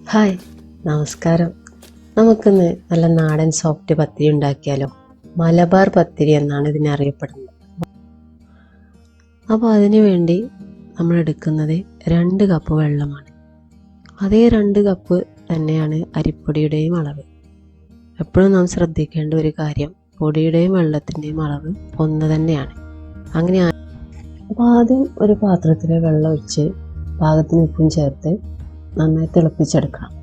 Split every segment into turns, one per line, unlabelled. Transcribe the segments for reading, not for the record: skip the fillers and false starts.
Hi, നമസ്കാരം. നമുക്കിന്ന് നല്ല നാടൻ സോഫ്റ്റ് പത്തിരി ഉണ്ടാക്കിയാലോ? മലബാർ പത്തിരി എന്നാണ് ഇതിനെ അറിയപ്പെടുന്നത്. അപ്പോൾ അതിനു വേണ്ടി നമ്മൾ എടുക്കുന്നത് 2 കപ്പ് വെള്ളമാണ്. അതേ 2 കപ്പ് തന്നെയാണ് അരിപ്പൊടിയുടെയും അളവ്. എപ്പോഴും നാം ശ്രദ്ധിക്കേണ്ട ഒരു കാര്യം, പൊടിയുടെയും വെള്ളത്തിൻ്റെയും അളവ് ഒന്ന് തന്നെയാണ്. അങ്ങനെ അപ്പോൾ ആദ്യം ഒരു പാത്രത്തിൽ വെള്ളം ഒഴിച്ച് പാകത്തിന് ഉപ്പും ചേർത്ത് നന്നായി തിളപ്പിച്ചെടുക്കണം.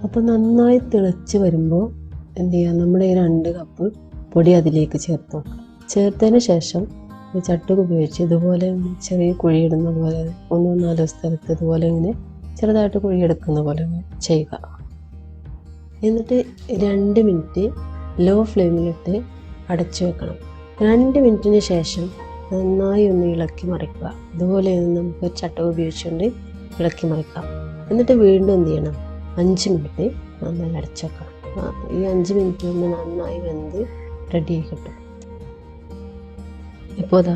അപ്പോൾ നന്നായി തിളച്ച് വരുമ്പോൾ എന്ത് ചെയ്യുക, നമ്മുടെ ഈ 2 കപ്പ് പൊടി അതിലേക്ക് ചേർത്ത് വെക്കുക. ചേർത്തതിന് ശേഷം ചട്ടുക ഉപയോഗിച്ച് ഇതുപോലെ ചെറിയ കുഴിയിടുന്ന പോലെ 3-4 സ്ഥലത്ത് ഇതുപോലെ ഇങ്ങനെ ചെറുതായിട്ട് കുഴിയെടുക്കുന്ന പോലെ ചെയ്യുക. എന്നിട്ട് 2 മിനിറ്റ് ലോ ഫ്ലെയിമിലിട്ട് അടച്ചു വെക്കണം. 2 മിനിറ്റിന് ശേഷം നന്നായി ഒന്ന് ഇളക്കി മറിക്കുക. ഇതുപോലെ നമുക്ക് ചട്ടുക ഉപയോഗിച്ചുകൊണ്ട് ഇളക്കി മറിക്കാം. എന്നിട്ട് വീണ്ടും എന്ത് ചെയ്യണം, 5 മിനിറ്റ് നന്നായി അടച്ചു വെക്കണം. ഈ 5 മിനിറ്റ് കൊണ്ട് നന്നായി വെന്ത് റെഡി ആയി കിട്ടും. ഇപ്പോൾ അതാ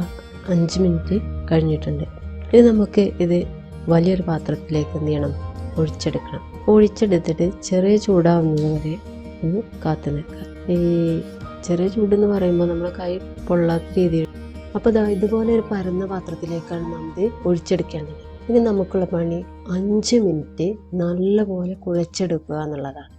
5 മിനിറ്റ് കഴിഞ്ഞിട്ടുണ്ട്. ഇനി നമുക്ക് ഇത് വലിയൊരു പാത്രത്തിലേക്ക് എന്ത് ചെയ്യണം, ഒഴിച്ചെടുക്കണം. ഒഴിച്ചെടുത്തിട്ട് ചെറിയ ചൂടാവുന്നത് വരെ ഒന്ന് കാത്തു നിൽക്കുക. ഈ ചെറിയ ചൂടെന്ന് പറയുമ്പോൾ നമ്മുടെ കൈ പൊള്ളാത്ത രീതിയിൽ. അപ്പോൾ ഇതുപോലെ ഒരു പരന്ന പാത്രത്തിലേക്കാണ് നമ്മൾ ഒഴിച്ചെടുക്കേണ്ടത്. ഇനി നമുക്കുള്ള പണി 5 മിനിറ്റ് നല്ലപോലെ കുഴച്ചെടുക്കുക എന്നുള്ളതാണ്.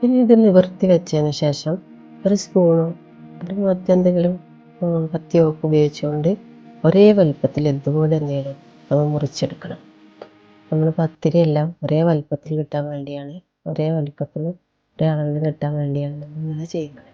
ഇനി ഇത് നിവർത്തി വെച്ചതിന് ശേഷം ഒരു സ്പൂണോ അല്ലെങ്കിൽ മറ്റെന്തെങ്കിലും കത്തിയോ ഒക്കെ ഉപയോഗിച്ചുകൊണ്ട് ഒരേ വലുപ്പത്തിൽ ഇതുപോലെ എന്തെങ്കിലും നമ്മൾ മുറിച്ചെടുക്കണം. നമ്മൾ പത്തിരി എല്ലാം ഒരേ വലുപ്പത്തിൽ കിട്ടാൻ വേണ്ടിയാണ്, ഒരേ വലുപ്പത്തിൽ ഒരേ അളവിൽ കിട്ടാൻ വേണ്ടിയാണ് നമ്മൾ ഇങ്ങനെ ചെയ്യുന്നത്.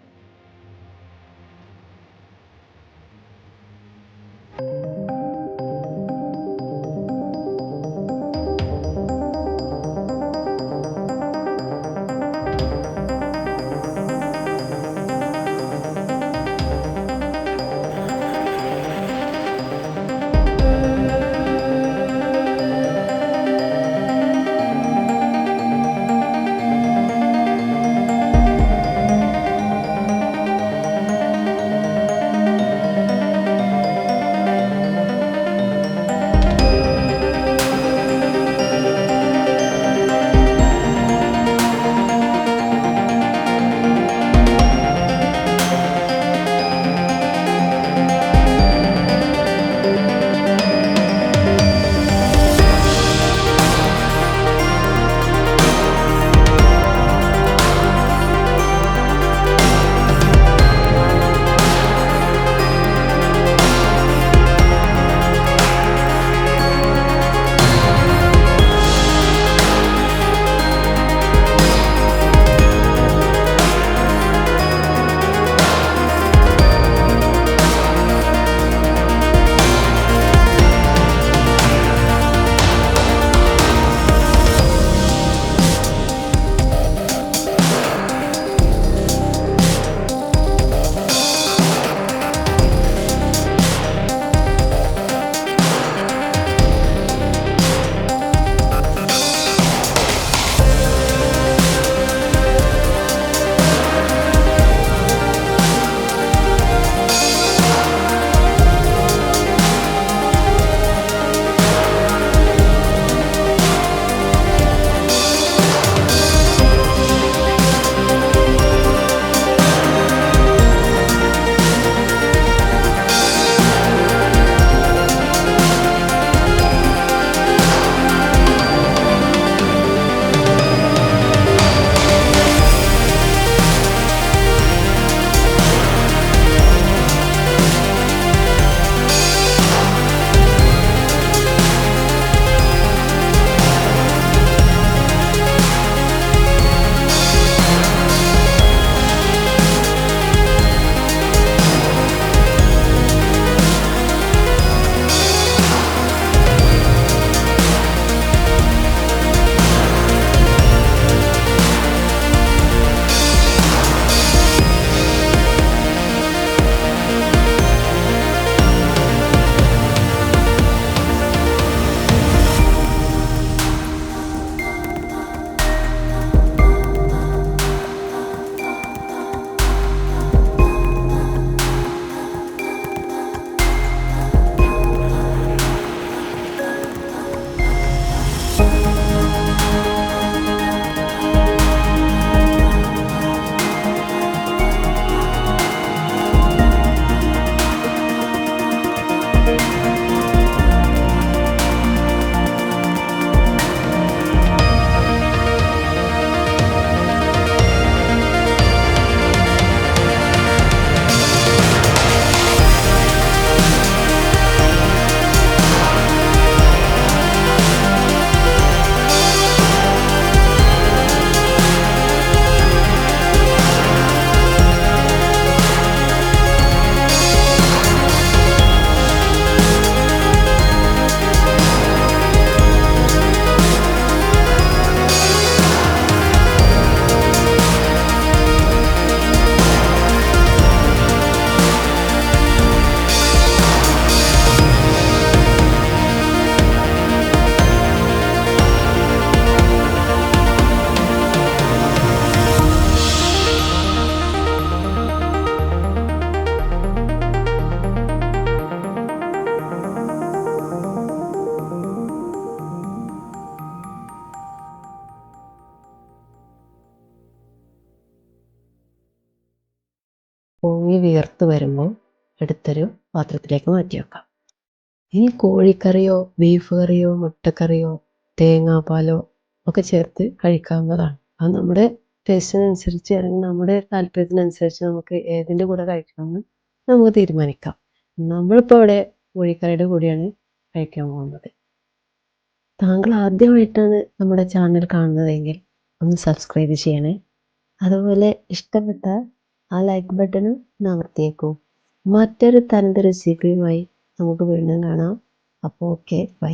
ഇറങ്ങി വീർത്ത് വരുമ്പോൾ എടുത്തൊരു പാത്രത്തിലേക്ക് മാറ്റി വെക്കാം. ഇനി കോഴിക്കറിയോ ബീഫ് കറിയോ മുട്ടക്കറിയോ തേങ്ങാപ്പാലോ ഒക്കെ ചേർത്ത് കഴിക്കാവുന്നതാണ്. അത് നമ്മുടെ ടേസ്റ്റിനനുസരിച്ച് അല്ലെങ്കിൽ നമ്മുടെ താല്പര്യത്തിനനുസരിച്ച് നമുക്ക് ഏതിൻ്റെ കൂടെ കഴിക്കണമെന്ന് നമുക്ക് തീരുമാനിക്കാം. നമ്മളിപ്പോൾ ഇവിടെ കോഴിക്കറിയുടെ കൂടെയാണ് കഴിക്കാൻ പോകുന്നത്. താങ്കൾ ആദ്യമായിട്ടാണ് നമ്മുടെ ചാനൽ കാണുന്നതെങ്കിൽ ഒന്ന് സബ്സ്ക്രൈബ് ചെയ്യണേ. അതുപോലെ ഇഷ്ടപ്പെട്ട ആ ലൈക്ക് ബട്ടണും അമർത്തിയേക്കൂ. മറ്റൊരു തനത് റെസിപ്പിയുമായി നമുക്ക് വീണ്ടും കാണാം. അപ്പോൾ ഓക്കെ, ബൈ.